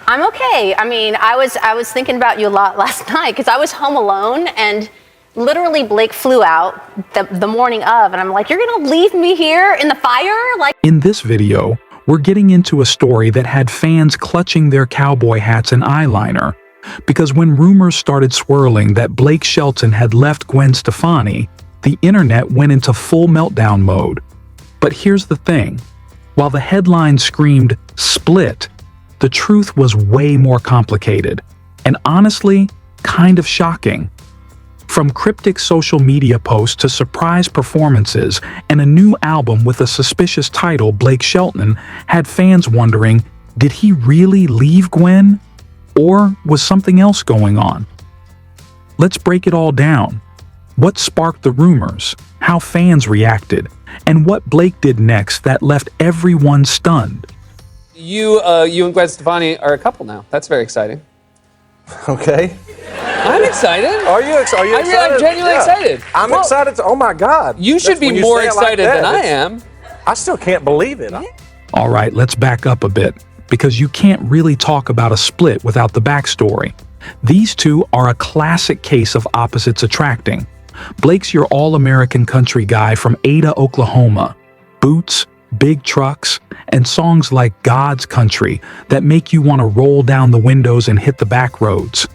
I'm okay. I mean, I was thinking about you a lot last night because I was home alone and literally Blake flew out the morning of, and I'm like, you're gonna leave me here in the fire? Like, in this video, we're getting into a story that had fans clutching their cowboy hats and eyeliner. Because when rumors started swirling that Blake Shelton had left Gwen Stefani, the internet went into full meltdown mode. But here's the thing. While the headline screamed, "split," the truth was way more complicated, and honestly, kind of shocking. From cryptic social media posts to surprise performances and a new album with a suspicious title, Blake Shelton had fans wondering, did he really leave Gwen? Or was something else going on? Let's break it all down. What sparked the rumors, how fans reacted, and what Blake did next that left everyone stunned. You and Gwen Stefani are a couple now. That's very exciting. Okay. I'm excited. Are you excited? I'm genuinely excited. I'm excited. Oh my God. You should be more excited than I am. I still can't believe it. All right, let's back up a bit, because you can't really talk about a split without the backstory. These two are a classic case of opposites attracting. Blake's your all-American country guy from Ada, Oklahoma. Boots, big trucks, and songs like God's Country that make you want to roll down the windows and hit the back roads.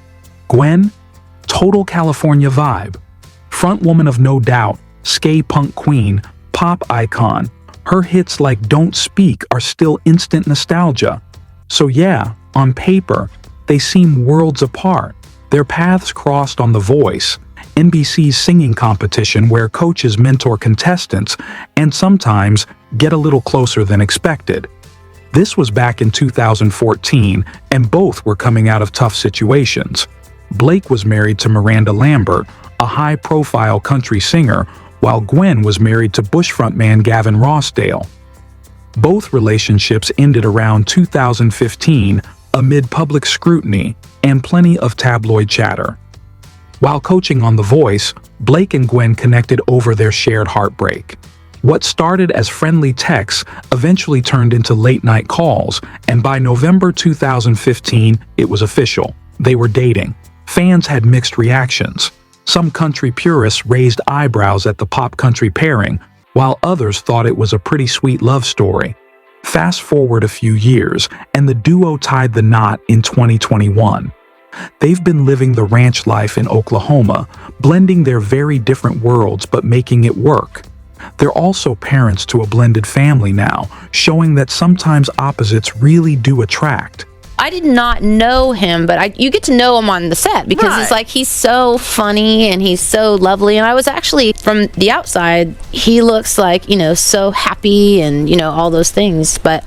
Gwen, total California vibe. Front woman of no doubt, skate punk queen, pop icon. Her hits like Don't Speak are still instant nostalgia. So yeah, on paper, they seem worlds apart. Their paths crossed on The Voice, NBC's singing competition where coaches mentor contestants and sometimes get a little closer than expected. This was back in 2014, and both were coming out of tough situations. Blake was married to Miranda Lambert, a high-profile country singer, while Gwen was married to Bush frontman Gavin Rossdale. Both relationships ended around 2015 amid public scrutiny and plenty of tabloid chatter. While coaching on The Voice, Blake and Gwen connected over their shared heartbreak. What started as friendly texts eventually turned into late-night calls, and by November 2015, it was official. They were dating. Fans had mixed reactions. Some country purists raised eyebrows at the pop-country pairing, while others thought it was a pretty sweet love story. Fast forward a few years, and the duo tied the knot in 2021. They've been living the ranch life in Oklahoma, blending their very different worlds but making it work. They're also parents to a blended family now, showing that sometimes opposites really do attract. I did not know him, but you get to know him on the set because it's like he's so funny and he's so lovely. And I was actually, from the outside, he looks like, so happy and, all those things. But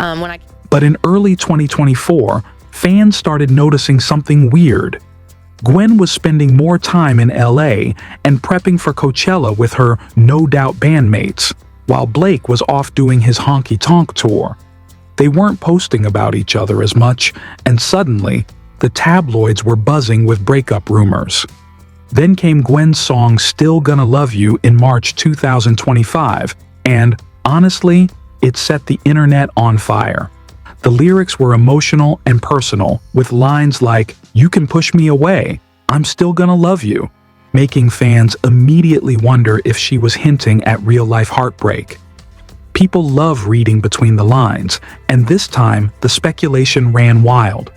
But in early 2024, fans started noticing something weird. Gwen was spending more time in LA and prepping for Coachella with her No Doubt bandmates, while Blake was off doing his honky-tonk tour. They weren't posting about each other as much, and suddenly, the tabloids were buzzing with breakup rumors. Then came Gwen's song Still Gonna Love You in March 2025, and, honestly, it set the internet on fire. The lyrics were emotional and personal, with lines like, "You can push me away, I'm still gonna love you," making fans immediately wonder if she was hinting at real-life heartbreak. People love reading between the lines, and this time, the speculation ran wild.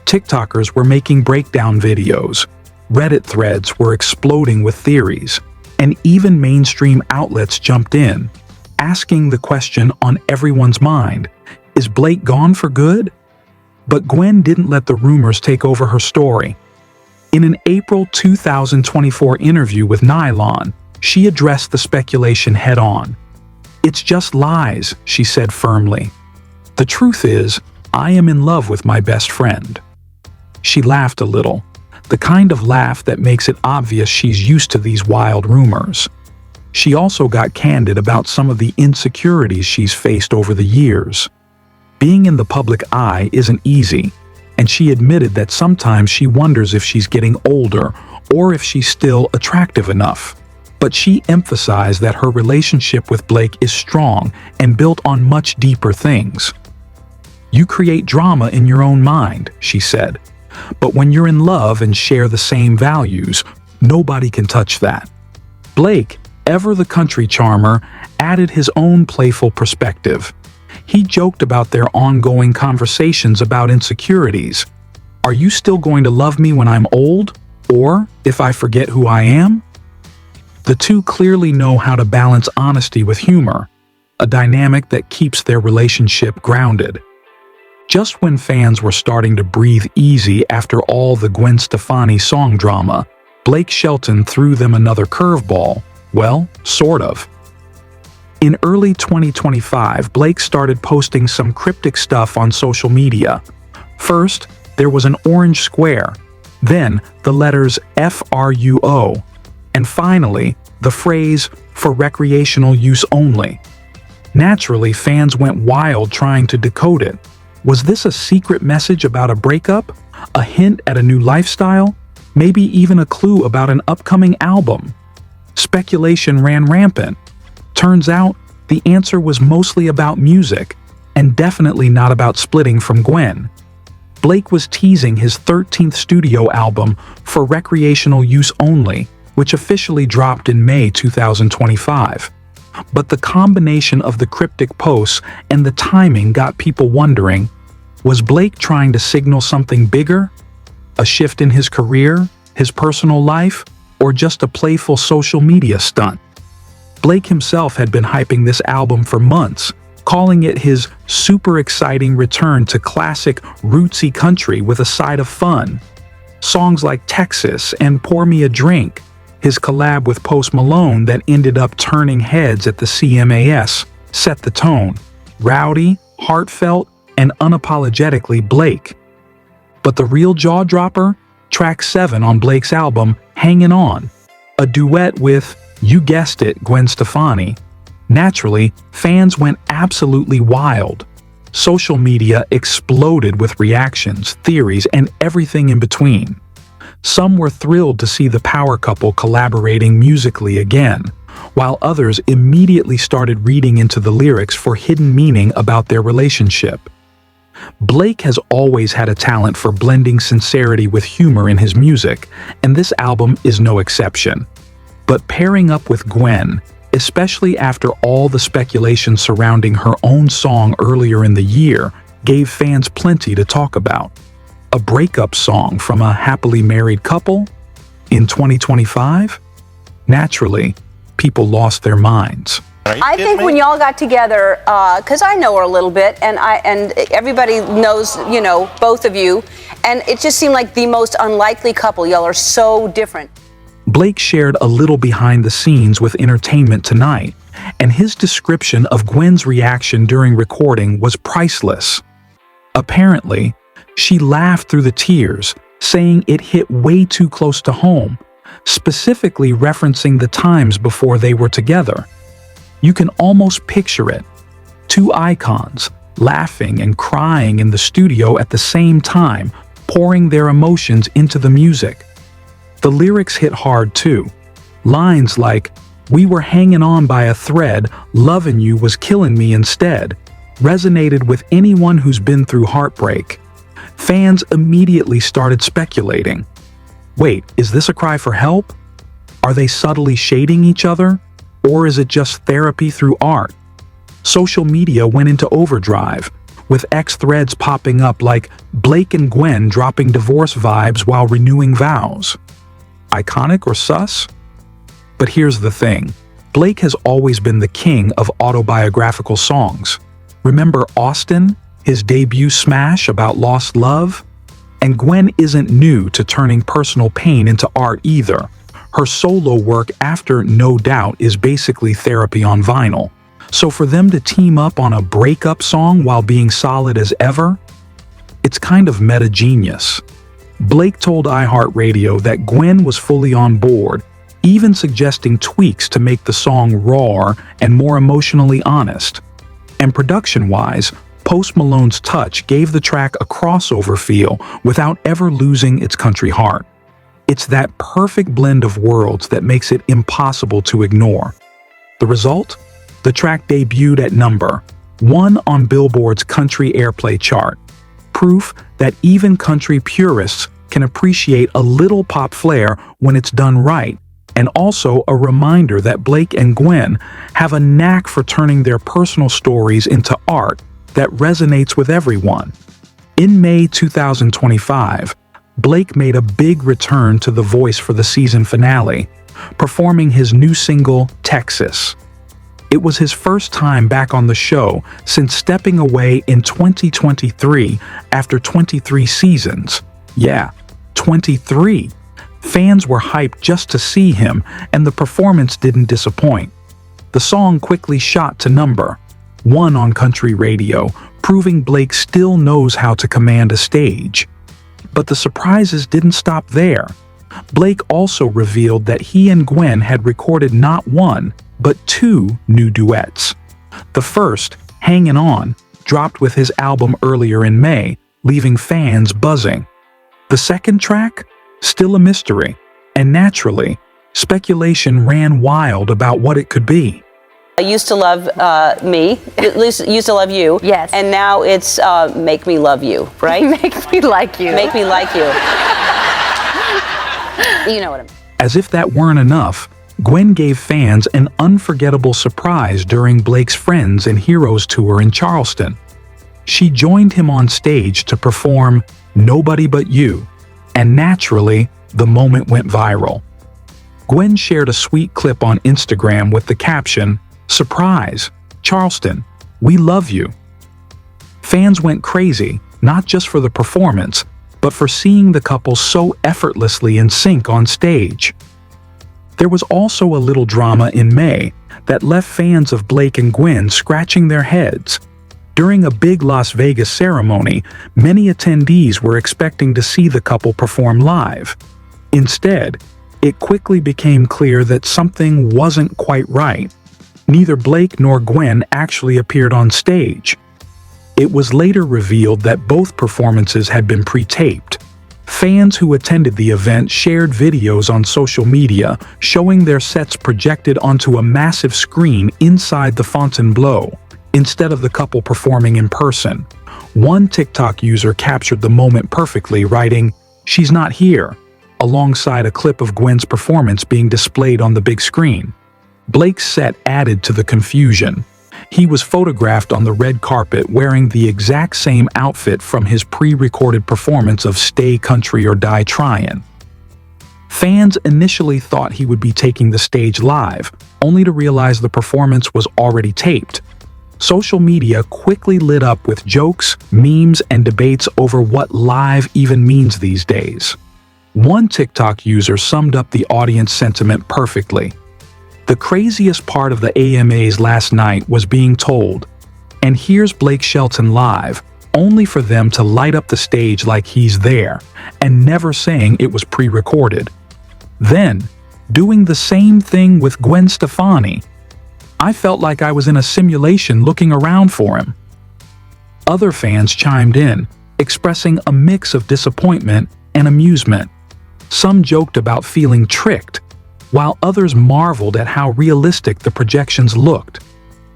TikTokers were making breakdown videos, Reddit threads were exploding with theories, and even mainstream outlets jumped in, asking the question on everyone's mind, is Blake gone for good? But Gwen didn't let the rumors take over her story. In an April 2024 interview with Nylon, she addressed the speculation head-on. "It's just lies," she said firmly. "The truth is, I am in love with my best friend." She laughed a little, the kind of laugh that makes it obvious she's used to these wild rumors. She also got candid about some of the insecurities she's faced over the years. Being in the public eye isn't easy, and she admitted that sometimes she wonders if she's getting older or if she's still attractive enough. But she emphasized that her relationship with Blake is strong and built on much deeper things. You create drama in your own mind, she said. But when you're in love and share the same values, nobody can touch that. Blake, ever the country charmer, added his own playful perspective. He joked about their ongoing conversations about insecurities. Are you still going to love me when I'm old? Or if I forget who I am? The two clearly know how to balance honesty with humor, a dynamic that keeps their relationship grounded. Just when fans were starting to breathe easy after all the Gwen Stefani song drama, Blake Shelton threw them another curveball. Well, sort of. In early 2025, Blake started posting some cryptic stuff on social media. First, there was an orange square, then the letters FRUO, and finally, the phrase "for recreational use only." Naturally, fans went wild trying to decode it. Was this a secret message about a breakup? A hint at a new lifestyle? Maybe even a clue about an upcoming album? Speculation ran rampant. Turns out, the answer was mostly about music, and definitely not about splitting from Gwen. Blake was teasing his 13th studio album, For Recreational Use Only, which officially dropped in May 2025. But the combination of the cryptic posts and the timing got people wondering, was Blake trying to signal something bigger? A shift in his career, his personal life, or just a playful social media stunt? Blake himself had been hyping this album for months, calling it his super exciting return to classic rootsy country with a side of fun. Songs like Texas and Pour Me a Drink, his collab with Post Malone that ended up turning heads at the CMAs, set the tone. Rowdy, heartfelt, and unapologetically Blake. But the real jaw-dropper? Track 7 on Blake's album, Hangin' On, a duet with, you guessed it, Gwen Stefani. Naturally, fans went absolutely wild. Social media exploded with reactions, theories, and everything in between. Some were thrilled to see the power couple collaborating musically again, while others immediately started reading into the lyrics for hidden meaning about their relationship. Blake has always had a talent for blending sincerity with humor in his music, and this album is no exception. But pairing up with Gwen, especially after all the speculation surrounding her own song earlier in the year, gave fans plenty to talk about. A breakup song from a happily married couple? In 2025? Naturally, people lost their minds. I think when y'all got together, because I know her a little bit, and everybody knows, both of you, and it just seemed like the most unlikely couple. Y'all are so different. Blake shared a little behind the scenes with Entertainment Tonight, and his description of Gwen's reaction during recording was priceless. Apparently, she laughed through the tears, saying it hit way too close to home, specifically referencing the times before they were together. You can almost picture it. Two icons, laughing and crying in the studio at the same time, pouring their emotions into the music. The lyrics hit hard too. Lines like, "We were hanging on by a thread, loving you was killing me instead," resonated with anyone who's been through heartbreak. Fans immediately started speculating. Wait, is this a cry for help? Are they subtly shading each other? Or is it just therapy through art? Social media went into overdrive, with X threads popping up like Blake and Gwen dropping divorce vibes while renewing vows. Iconic or sus? But here's the thing. Blake has always been the king of autobiographical songs. Remember Austin, his debut smash about lost love? And Gwen isn't new to turning personal pain into art either. Her solo work after No Doubt is basically therapy on vinyl. So for them to team up on a breakup song while being solid as ever? It's kind of meta-genius. Blake told iHeartRadio that Gwen was fully on board, even suggesting tweaks to make the song rawer and more emotionally honest. And production-wise, Post Malone's touch gave the track a crossover feel without ever losing its country heart. It's that perfect blend of worlds that makes it impossible to ignore. The result? The track debuted at number 1 on Billboard's country airplay chart, proof that even country purists can appreciate a little pop flair when it's done right, and also a reminder that Blake and Gwen have a knack for turning their personal stories into art that resonates with everyone. In May 2025, Blake made a big return to The Voice for the season finale, performing his new single, Texas. It was his first time back on the show since stepping away in 2023 after 23 seasons. Yeah, 23. Fans were hyped just to see him, and the performance didn't disappoint. The song quickly shot to number 1 on country radio, proving Blake still knows how to command a stage. But the surprises didn't stop there. Blake also revealed that he and Gwen had recorded not 1, but 2 new duets. The first, Hangin' On, dropped with his album earlier in May, leaving fans buzzing. The second track? Still a mystery, and naturally, speculation ran wild about what it could be. I used to love me, at least used to love you. Yes. And now it's Make Me Love You, right? Make me like you. Make Me Like You. You know what I mean. As if that weren't enough, Gwen gave fans an unforgettable surprise during Blake's Friends and Heroes tour in Charleston. She joined him on stage to perform Nobody But You, and naturally, the moment went viral. Gwen shared a sweet clip on Instagram with the caption, "Surprise, Charleston, we love you." Fans went crazy, not just for the performance, but for seeing the couple so effortlessly in sync on stage. There was also a little drama in May that left fans of Blake and Gwen scratching their heads. During a big Las Vegas ceremony, many attendees were expecting to see the couple perform live. Instead, it quickly became clear that something wasn't quite right. Neither Blake nor Gwen actually appeared on stage. It was later revealed that both performances had been pre-taped. Fans who attended the event shared videos on social media showing their sets projected onto a massive screen inside the Fontainebleau, instead of the couple performing in person. One TikTok user captured the moment perfectly, writing, "She's not here," alongside a clip of Gwen's performance being displayed on the big screen. Blake's set added to the confusion. He was photographed on the red carpet wearing the exact same outfit from his pre-recorded performance of Stay Country or Die Tryin'. Fans initially thought he would be taking the stage live, only to realize the performance was already taped. Social media quickly lit up with jokes, memes, and debates over what live even means these days. One TikTok user summed up the audience sentiment perfectly. "The craziest part of the AMAs last night was being told, and here's Blake Shelton live, only for them to light up the stage like he's there, and never saying it was pre-recorded. Then, doing the same thing with Gwen Stefani. I felt like I was in a simulation looking around for him." Other fans chimed in, expressing a mix of disappointment and amusement. Some joked about feeling tricked, while others marveled at how realistic the projections looked.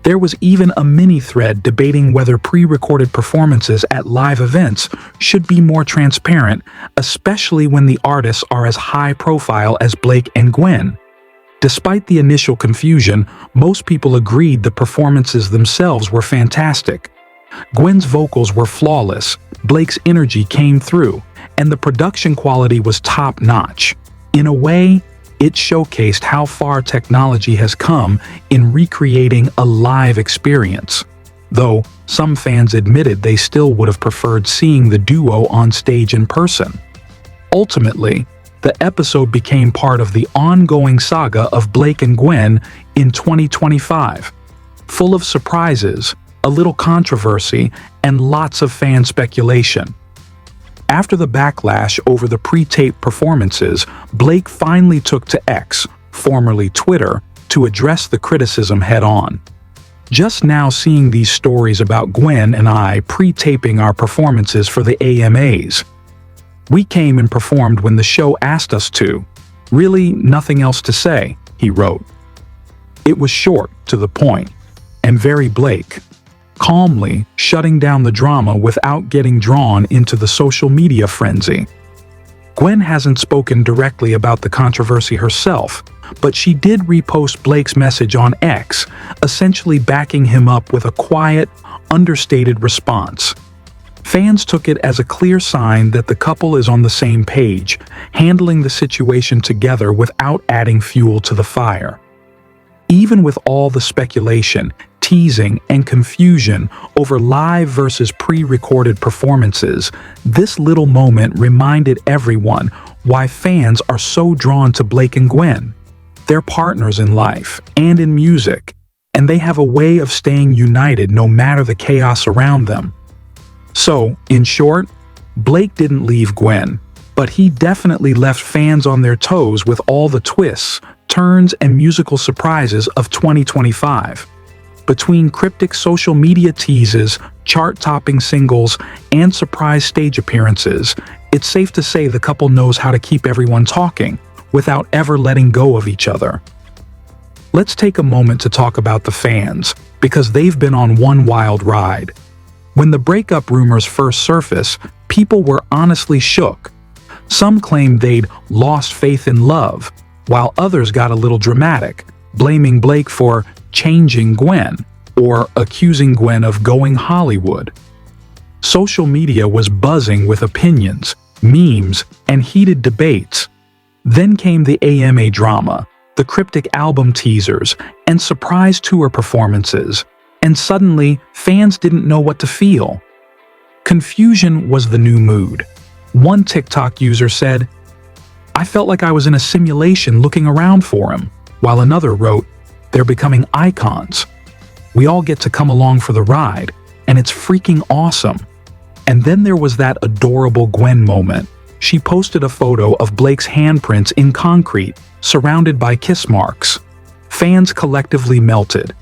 There was even a mini-thread debating whether pre-recorded performances at live events should be more transparent, especially when the artists are as high-profile as Blake and Gwen. Despite the initial confusion, most people agreed the performances themselves were fantastic. Gwen's vocals were flawless, Blake's energy came through, and the production quality was top-notch. In a way, it showcased how far technology has come in recreating a live experience. Though, some fans admitted they still would have preferred seeing the duo on stage in person. Ultimately, the episode became part of the ongoing saga of Blake and Gwen in 2025, full of surprises, a little controversy, and lots of fan speculation. After the backlash over the pre-taped performances, Blake finally took to X, formerly Twitter, to address the criticism head-on. "Just now seeing these stories about Gwen and I pre-taping our performances for the AMAs. We came and performed when the show asked us to. Really, nothing else to say," he wrote. It was short, to the point, and very Blake. calmly shutting down the drama without getting drawn into the social media frenzy. Gwen hasn't spoken directly about the controversy herself, but she did repost Blake's message on X, essentially backing him up with a quiet, understated response. Fans took it as a clear sign that the couple is on the same page, handling the situation together without adding fuel to the fire. Even with all the speculation, teasing, and confusion over live versus pre-recorded performances, this little moment reminded everyone why fans are so drawn to Blake and Gwen. They're partners in life and in music, and they have a way of staying united no matter the chaos around them. So, in short, Blake didn't leave Gwen, but he definitely left fans on their toes with all the twists, turns, and musical surprises of 2025. Between cryptic social media teases, chart-topping singles, and surprise stage appearances, it's safe to say the couple knows how to keep everyone talking without ever letting go of each other. Let's take a moment to talk about the fans, because they've been on one wild ride. When the breakup rumors first surfaced, people were honestly shook. Some claimed they'd lost faith in love, while others got a little dramatic, blaming Blake for changing Gwen or accusing Gwen of going Hollywood. Social media was buzzing with opinions, memes, and heated debates. Then came the AMA drama, the cryptic album teasers, and surprise tour performances, and suddenly fans didn't know what to feel. Confusion was the new mood. One TikTok user said, "I felt like I was in a simulation looking around for him," while another wrote, "They're becoming icons. We all get to come along for the ride, and it's freaking awesome." And then there was that adorable Gwen moment. She posted a photo of Blake's handprints in concrete, surrounded by kiss marks. Fans collectively melted.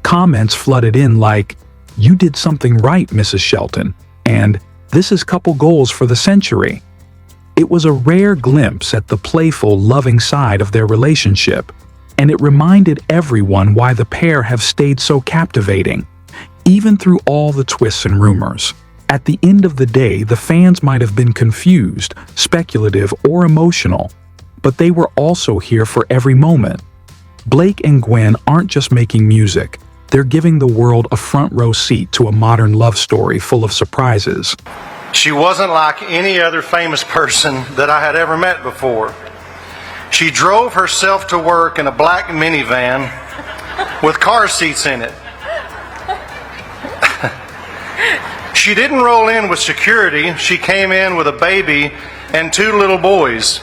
Comments flooded in like, "You did something right, Mrs. Shelton," and "This is couple goals for the century." It was a rare glimpse at the playful, loving side of their relationship, and it reminded everyone why the pair have stayed so captivating, even through all the twists and rumors. At the end of the day, the fans might have been confused, speculative, or emotional, but they were also here for every moment. Blake and Gwen aren't just making music, they're giving the world a front row seat to a modern love story full of surprises. She wasn't like any other famous person that I had ever met before. She drove herself to work in a black minivan with car seats in it. She didn't roll in with security. She came in with a baby and 2 little boys.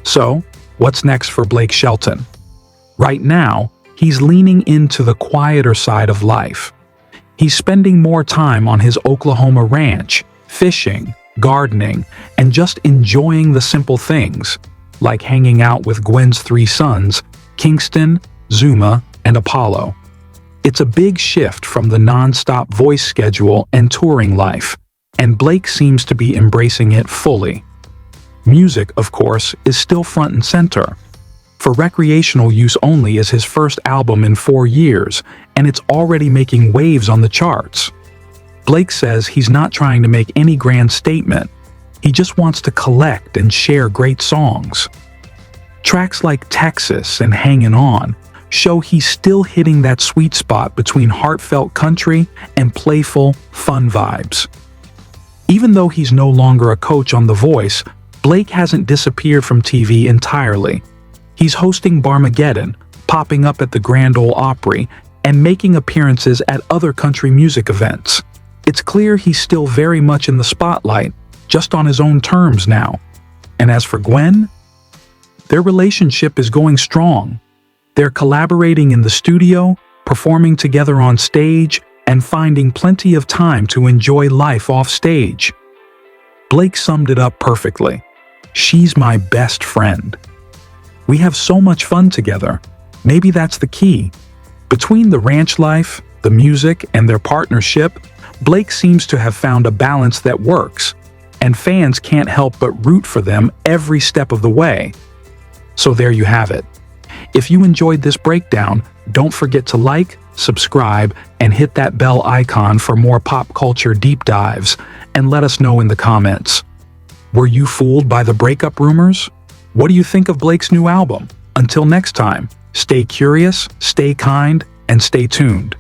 So, what's next for Blake Shelton? Right now, he's leaning into the quieter side of life. He's spending more time on his Oklahoma ranch, fishing, gardening, and just enjoying the simple things, like hanging out with Gwen's 3 sons, Kingston, Zuma, and Apollo. It's a big shift from the non-stop voice schedule and touring life, and Blake seems to be embracing it fully. Music, of course, is still front and center. For recreational use only is his first album in 4 years, and it's already making waves on the charts. Blake says he's not trying to make any grand statement. He just wants to collect and share great songs. Tracks like Texas and Hangin' On show he's still hitting that sweet spot between heartfelt country and playful, fun vibes. Even though he's no longer a coach on The Voice, Blake hasn't disappeared from TV entirely. He's hosting Barmageddon, popping up at the Grand Ole Opry, and making appearances at other country music events. It's clear he's still very much in the spotlight, just on his own terms now. And as for Gwen, their relationship is going strong. They're collaborating in the studio, performing together on stage, and finding plenty of time to enjoy life off stage. Blake summed it up perfectly. "She's my best friend. We have so much fun together. Maybe that's the key." Between the ranch life, the music, and their partnership, Blake seems to have found a balance that works, and fans can't help but root for them every step of the way. So there you have it. If you enjoyed this breakdown, don't forget to like, subscribe, and hit that bell icon for more pop culture deep dives, and let us know in the comments. Were you fooled by the breakup rumors? What do you think of Blake's new album? Until next time, stay curious, stay kind, and stay tuned.